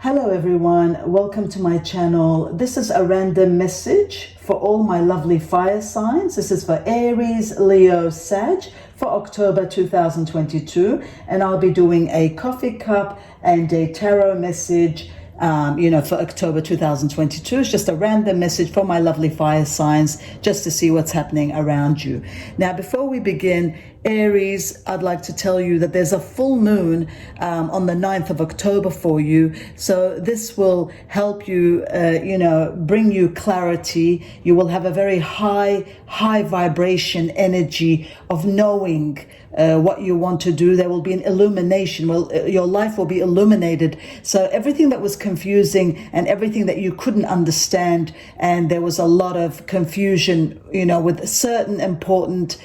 Hello everyone, welcome to my channel. This is a random message for all my lovely fire signs. This is for Aries, Leo, Sag for October 2022, and I'll be doing a coffee cup and a tarot message for October 2022. It's just a random message for my lovely fire signs, just to see what's happening around you. Now, before we begin, Aries, I'd like to tell you that there's a full moon on the 9th of October for you. So this will help you, bring you clarity. You will have a very high vibration energy of knowing what you want to do. There will be an illumination. Well, your life will be illuminated. So everything that was confusing and everything that you couldn't understand, and there was a lot of confusion, with certain important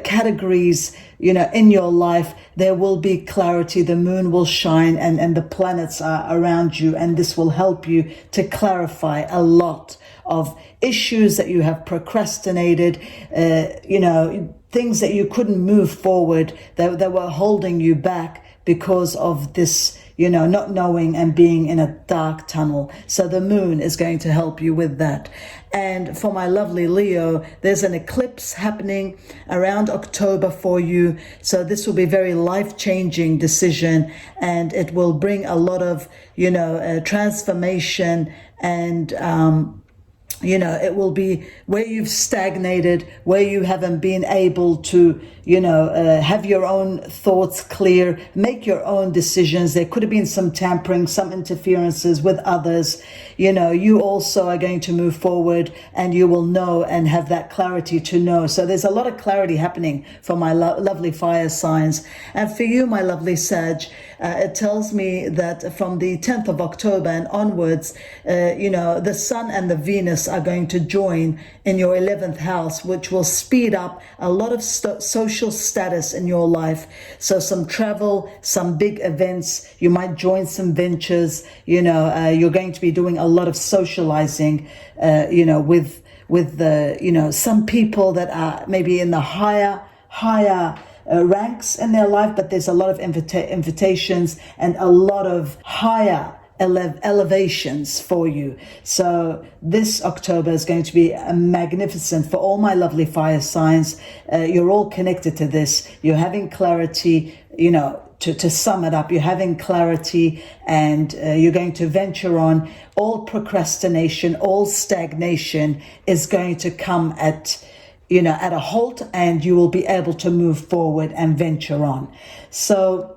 categories, in your life, there will be clarity. The moon will shine and the planets are around you, and this will help you to clarify a lot of issues that you have procrastinated, things that you couldn't move forward, that were holding you back because of this, not knowing and being in a dark tunnel. So the moon is going to help you with that. And for my lovely Leo, there's an eclipse happening around October for you. So this will be a very life-changing decision, and it will bring a lot of, transformation, and it will be where you've stagnated, where you haven't been able to, have your own thoughts clear, make your own decisions. There could have been some tampering, some interferences with others. You also are going to move forward, and you will know and have that clarity to know. So there's a lot of clarity happening for my lovely fire signs. And for you, my lovely Sag, it tells me that from the 10th of October and onwards, the Sun and the Venus are going to join in your 11th house, which will speed up a lot of social status in your life. So some travel, some big events, you might join some ventures, you're going to be doing a lot of socializing, with the, some people that are maybe in the higher ranks in their life, but there's a lot of invitations and a lot of higher elevations for you. So this October is going to be magnificent for all my lovely fire signs. You're all connected to this. You're having clarity, to sum it up, you're having clarity, and you're going to venture on. All procrastination, all stagnation is going to come at a halt, and you will be able to move forward and venture on. So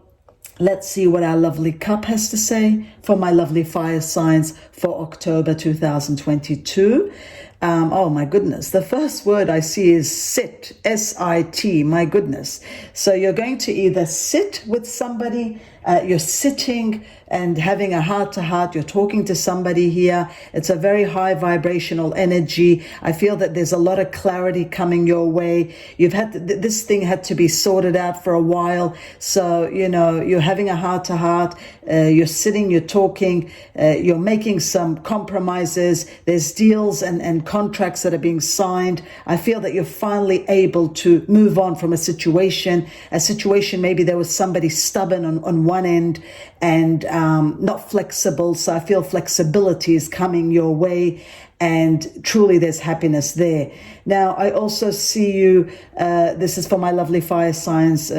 let's see what our lovely cup has to say for my lovely fire signs for October 2022. Oh my goodness, the first word I see is sit, S-I-T, my goodness. So you're going to either sit with somebody, you're sitting and having a heart-to-heart, you're talking to somebody here. It's a very high vibrational energy. I feel that there's a lot of clarity coming your way. You've had this thing had to be sorted out for a while. So, you're having a heart-to-heart, you're sitting, you're talking, you're making some compromises. There's deals and contracts that are being signed. I feel that you're finally able to move on from a situation maybe there was somebody stubborn on one end and not flexible. So I feel flexibility is coming your way, and truly there's happiness there. Now, I also see you, this is for my lovely fire signs,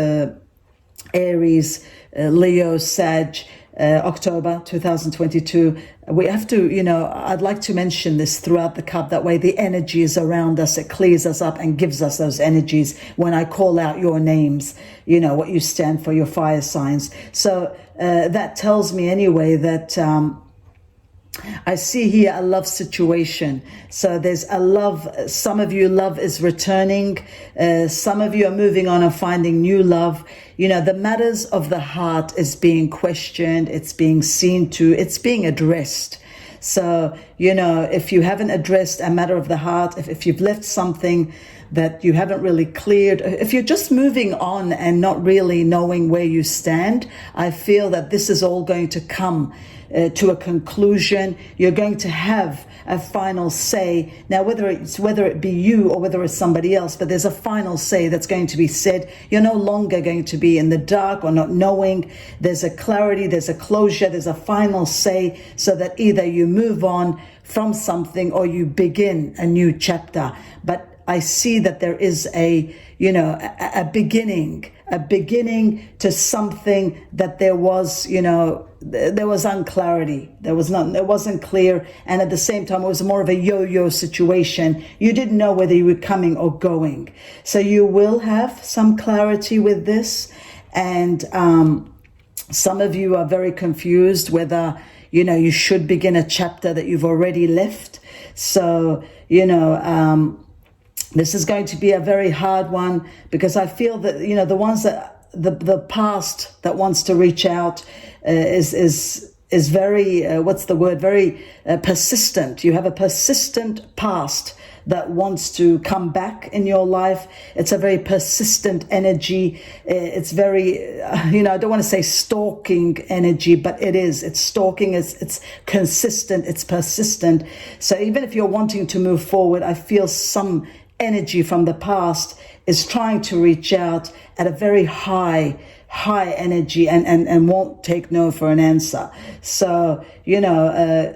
Aries, Leo, Sag, October 2022. We have to, I'd like to mention this throughout the cup. That way the energy is around us. It clears us up and gives us those energies when I call out your names, what you stand for, your fire signs. So that tells me anyway that I see here a love situation. So there's a love. Some of you, love is returning. Some of you are moving on and finding new love. The matters of the heart is being questioned. It's being seen to. It's being addressed. So, if you haven't addressed a matter of the heart, if you've left something that you haven't really cleared, if you're just moving on and not really knowing where you stand, I feel that this is all going to come to a conclusion. You're going to have a final say. Now, whether it be you or whether it's somebody else, but there's a final say that's going to be said. You're no longer going to be in the dark or not knowing. There's a clarity, there's a closure, there's a final say, so that either you move on from something or you begin a new chapter. But I see that there is a beginning to something that there was, there was unclarity. It wasn't clear. And at the same time, it was more of a yo-yo situation. You didn't know whether you were coming or going. So you will have some clarity with this. And some of you are very confused whether, you should begin a chapter that you've already left. So, this is going to be a very hard one, because I feel that, the ones that the past that wants to reach out is very, very persistent. You have a persistent past that wants to come back in your life. It's a very persistent energy. It's very, I don't want to say stalking energy, but it is. It's stalking, it's consistent, it's persistent. So even if you're wanting to move forward, I feel some energy from the past is trying to reach out at a very high energy and won't take no for an answer. So,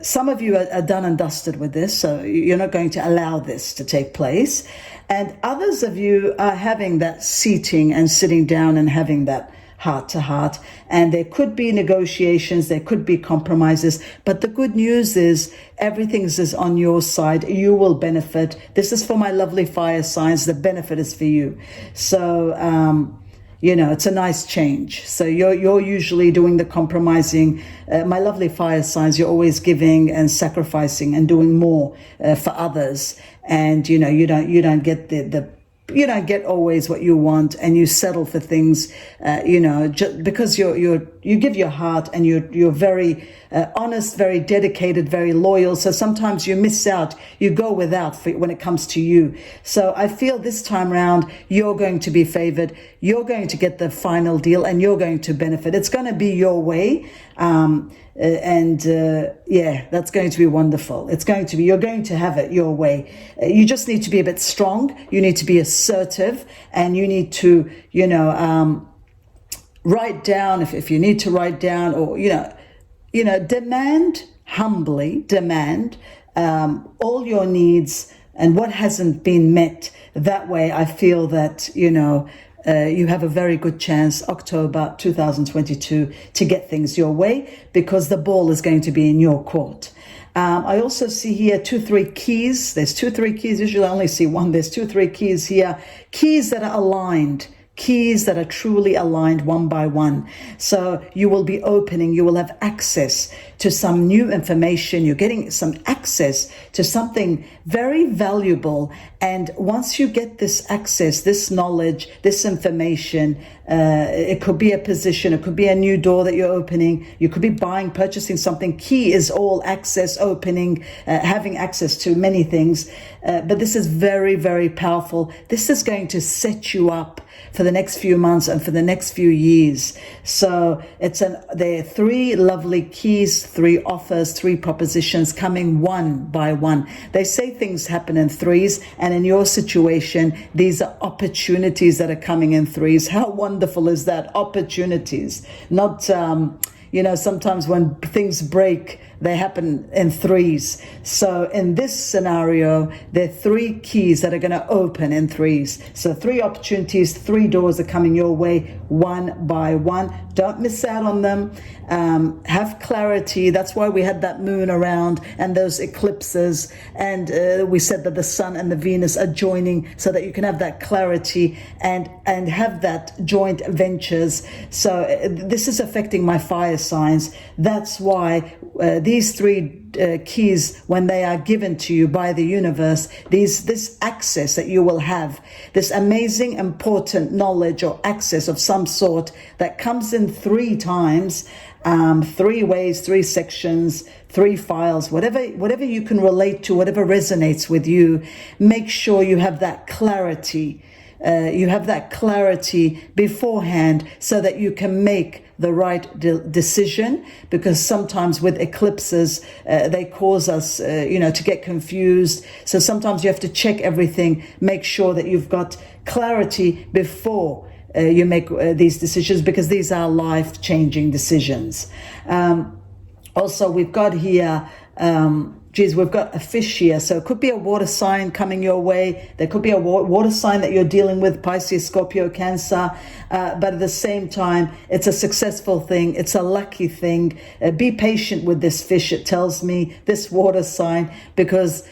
some of you are done and dusted with this, so you're not going to allow this to take place. And others of you are having that seating and sitting down and having that heart to heart. And there could be negotiations, there could be compromises. But the good news is everything is on your side. You will benefit. This is for my lovely fire signs. The benefit is for you. So, it's a nice change. So you're usually doing the compromising. My lovely fire signs, you're always giving and sacrificing and doing more for others. And, you don't get you don't get always what you want, and you settle for things, just because you give your heart, and you're very honest, very dedicated, very loyal. So sometimes you miss out, you go without when it comes to you. So I feel this time around, you're going to be favored. You're going to get the final deal, and you're going to benefit. It's going to be your way. That's going to be wonderful. You're going to have it your way. You just need to be a bit strong. You need to be assertive, and you need to, write down if you need to write down, or, humbly demand all your needs and what hasn't been met. That way, I feel that, you have a very good chance, October 2022, to get things your way, because the ball is going to be in your court. I also see here 2-3 keys. There's 2-3 keys. Usually I only see one. There's 2-3 keys here. Keys that are aligned. Keys that are truly aligned one by one. So you will be opening, you will have access to some new information. You're getting some access to something very valuable. And once you get this access, this knowledge, this information, it could be a position, it could be a new door that you're opening. You could be purchasing something. Key is all access, opening, having access to many things. But this is very, very powerful. This is going to set you up for the next few months and for the next few years. So there are 3 lovely keys, 3 offers, 3 propositions coming one by one. They say things happen in 3s, and in your situation, these are opportunities that are coming in 3s. How wonderful is that? Opportunities. Not, sometimes when things break, they happen in 3s. So in this scenario, there are 3 keys that are going to open in 3s. So 3 opportunities, 3 doors are coming your way one by one. Don't miss out on them. Have clarity. That's why we had that moon around and those eclipses. And we said that the sun and the Venus are joining, so that you can have that clarity and have that joint ventures. So this is affecting my fire signs. That's why these 3 keys, when they are given to you by the universe, this access that you will have, this amazing, important knowledge or access of some sort that comes in 3 times, 3 ways, 3 sections, 3 files, whatever you can relate to, whatever resonates with you. Make sure you have that clarity. you have that clarity beforehand so that you can make the right decision, because sometimes with eclipses, they cause us, to get confused. So sometimes you have to check everything, make sure that you've got clarity before you make these decisions, because these are life-changing decisions. Also, we've got here, we've got a fish here. So it could be a water sign coming your way. There could be a water sign that you're dealing with, Pisces, Scorpio, Cancer. But at the same time, it's a successful thing. It's a lucky thing. Be patient with this fish, it tells me, this water sign, because,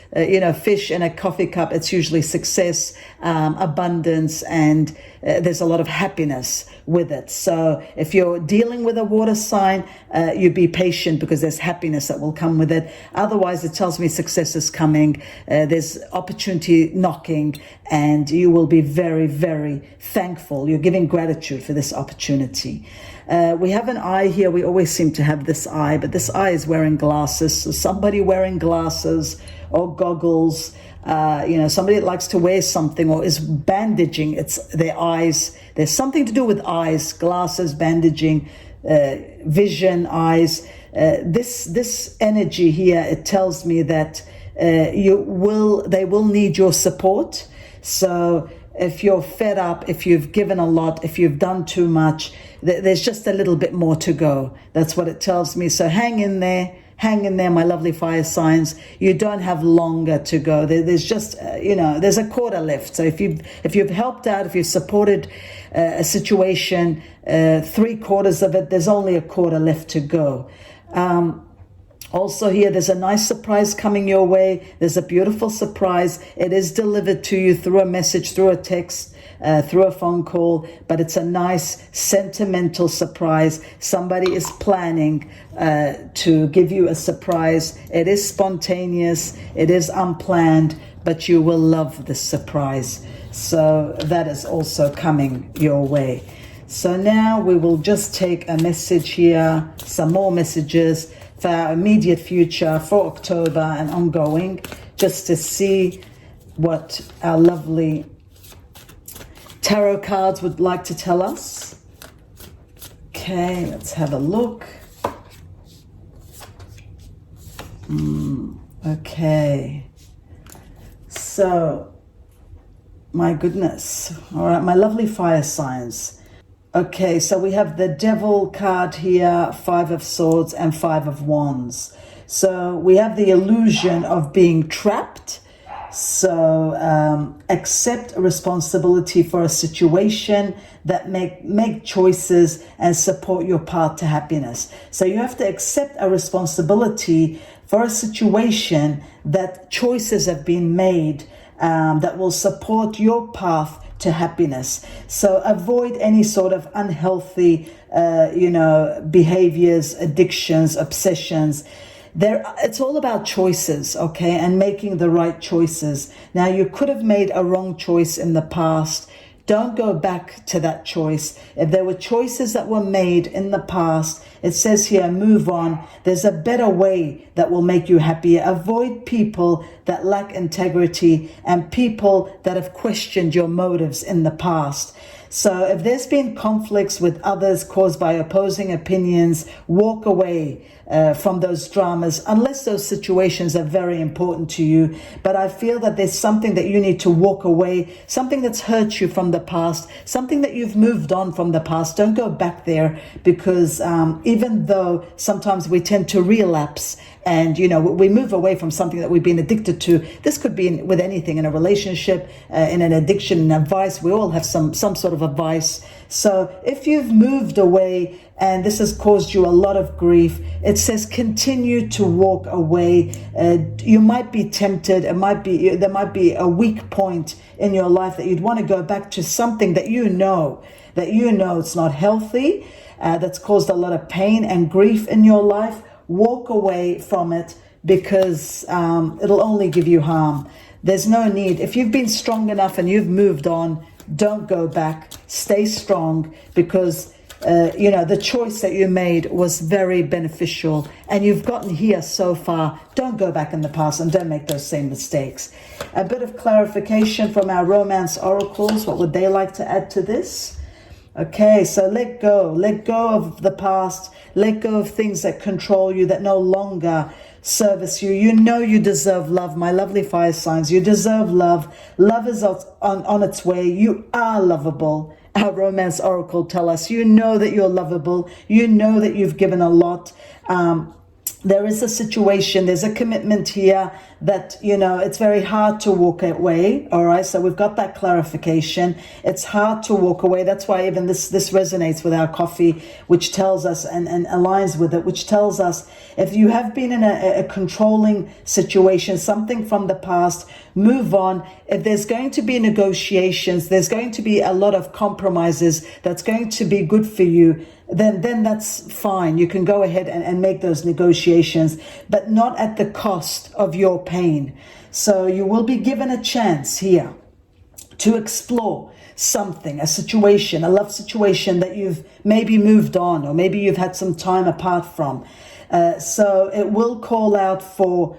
fish in a coffee cup, it's usually success, abundance, and there's a lot of happiness with it. So if you're dealing with a water sign, you be patient, because there's happiness that will come with it. Otherwise, it tells me success is coming. There's opportunity knocking, and you will be very, very thankful. You're giving gratitude for this opportunity. We have an eye here. We always seem to have this eye, but this eye is wearing glasses. So somebody wearing glasses or goggles, somebody that likes to wear something or is bandaging their eyes. There's something to do with eyes, glasses, bandaging, vision, eyes. This energy here, it tells me that they will need your support. So if you're fed up, if you've given a lot, if you've done too much, there's just a little bit more to go. That's what it tells me. So hang in there, my lovely fire signs. You don't have longer to go. There's just, there's a quarter left. So if you've helped out, if you've supported a situation, 3/4 of it, there's only a quarter left to go. Also here, there's a nice surprise coming your way. There's a beautiful surprise. It is delivered to you through a message, through a text, through a phone call, but it's a nice sentimental surprise. Somebody is planning to give you a surprise. It is spontaneous, it is unplanned, but you will love this surprise. So that is also coming your way. So now we will just take a message here, some more messages for our immediate future, for October and ongoing, just to see what our lovely tarot cards would like to tell us. Okay, let's have a look. Okay. So, my goodness. All right, my lovely fire signs. Okay, so we have the Devil card here, 5 of Swords and 5 of Wands. So we have the illusion of being trapped. So accept responsibility for a situation, that make choices and support your path to happiness. So you have to accept a responsibility for a situation that choices have been made that will support your path to happiness. So avoid any sort of unhealthy, behaviors, addictions, obsessions. It's all about choices, okay, and making the right choices. Now, you could have made a wrong choice in the past. Don't go back to that choice. If there were choices that were made in the past, it says here, move on. There's a better way that will make you happier. Avoid people that lack integrity and people that have questioned your motives in the past. So if there's been conflicts with others caused by opposing opinions, walk away from those dramas, unless those situations are very important to you. But I feel that there's something that you need to walk away, something that's hurt you from the past, something that you've moved on from the past. Don't go back there, because even though sometimes we tend to relapse and, we move away from something that we've been addicted to. This could be with anything, in a relationship, in an addiction, in a vice. We all have some sort of a vice. So if you've moved away and this has caused you a lot of grief, it says continue to walk away. You might be tempted. There might be a weak point in your life that you'd want to go back to something that you know it's not healthy, that's caused a lot of pain and grief in your life. Walk away from it, because it'll only give you harm. There's no need. If you've been strong enough and you've moved on, don't go back. Stay strong, because the choice that you made was very beneficial and you've gotten here so far. Don't go back in the past and don't make those same mistakes. A bit of clarification from our romance oracles. What would they like to add to this? Okay, so let go of the past, let go of things that control you, that no longer service you. You know you deserve love, my lovely fire signs. You deserve love. Love is on its way. You are lovable. Our romance oracle tell us, you know that you're lovable. You know that you've given a lot. There is a situation, there's a commitment here that, it's very hard to walk away. All right. So we've got that clarification. It's hard to walk away. That's why even this resonates with our coffee, which tells us and aligns with it, which tells us if you have been in a controlling situation, something from the past, move on. If there's going to be negotiations, there's going to be a lot of compromises that's going to be good for you, then that's fine. You can go ahead and make those negotiations, but not at the cost of your pain. So you will be given a chance here to explore something, a situation, a love situation that you've maybe moved on, or maybe you've had some time apart from. So it will call out for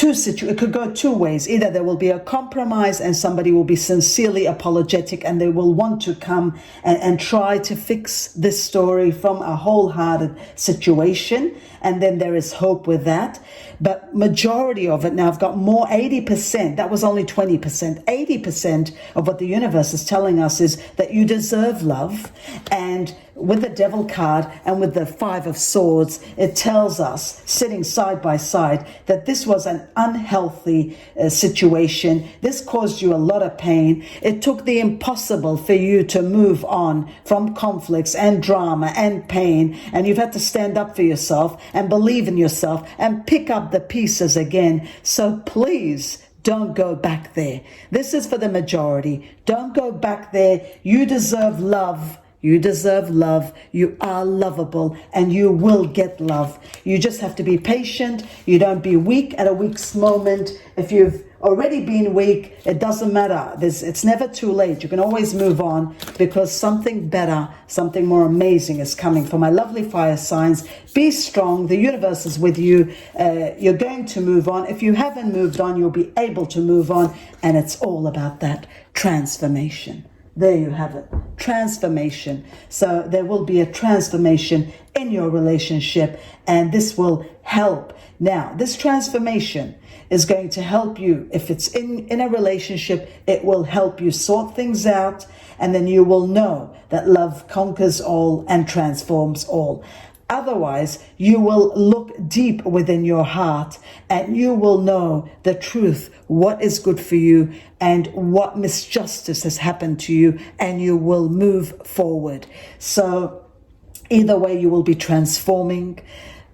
it could go two ways. Either there will be a compromise and somebody will be sincerely apologetic and they will want to come and try to fix this story from a wholehearted situation. And then there is hope with that. But majority of it now, I've got more, 80%, that was only 20%. 80% of what the universe is telling us is that you deserve love. And with the Devil card and with the Five of Swords, it tells us, sitting side by side, that this was an unhealthy situation. This caused you a lot of pain. It took the impossible for you to move on from conflicts and drama and pain. And you've had to stand up for yourself and believe in yourself and pick up the pieces again. So please, don't go back there. This is for the majority. Don't go back there. You deserve love. You deserve love. You are lovable and you will get love. You just have to be patient. You don't be weak at a week's moment. If you've already been weak, it doesn't matter. It's never too late. You can always move on because something better, something more amazing is coming. For my lovely fire signs, be strong. The universe is with you. You're going to move on. If you haven't moved on, you'll be able to move on. And it's all about that transformation. There you have it. Transformation. So there will be a transformation in your relationship and this will help. Now, this transformation is going to help you. If it's in a relationship, it will help you sort things out and then you will know that love conquers all and transforms all. Otherwise, you will look deep within your heart and you will know the truth, what is good for you and what misjustice has happened to you, and you will move forward. So either way, you will be transforming.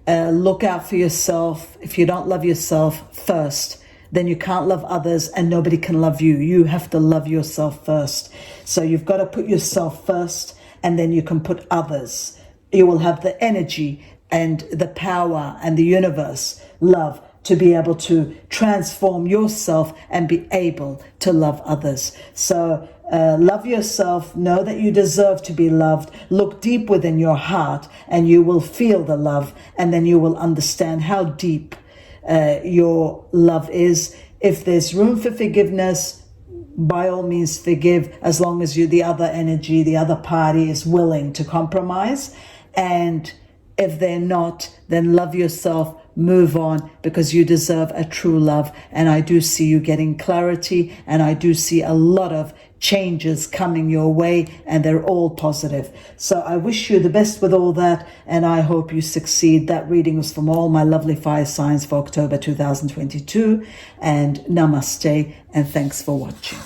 Look out for yourself. If you don't love yourself first, then you can't love others and nobody can love you. You have to love yourself first. So you've got to put yourself first and then you can put others. You will have the energy and the power and the universe, love, to be able to transform yourself and be able to love others. So love yourself, know that you deserve to be loved, look deep within your heart and you will feel the love and then you will understand how deep your love is. If there's room for forgiveness, by all means forgive, as long as the other energy, the other party is willing to compromise. And if they're not, then love yourself, move on, because you deserve a true love. And I do see you getting clarity and I do see a lot of changes coming your way and they're all positive. So I wish you the best with all that and I hope you succeed. That reading was from all my lovely fire signs for October 2022, and namaste and thanks for watching.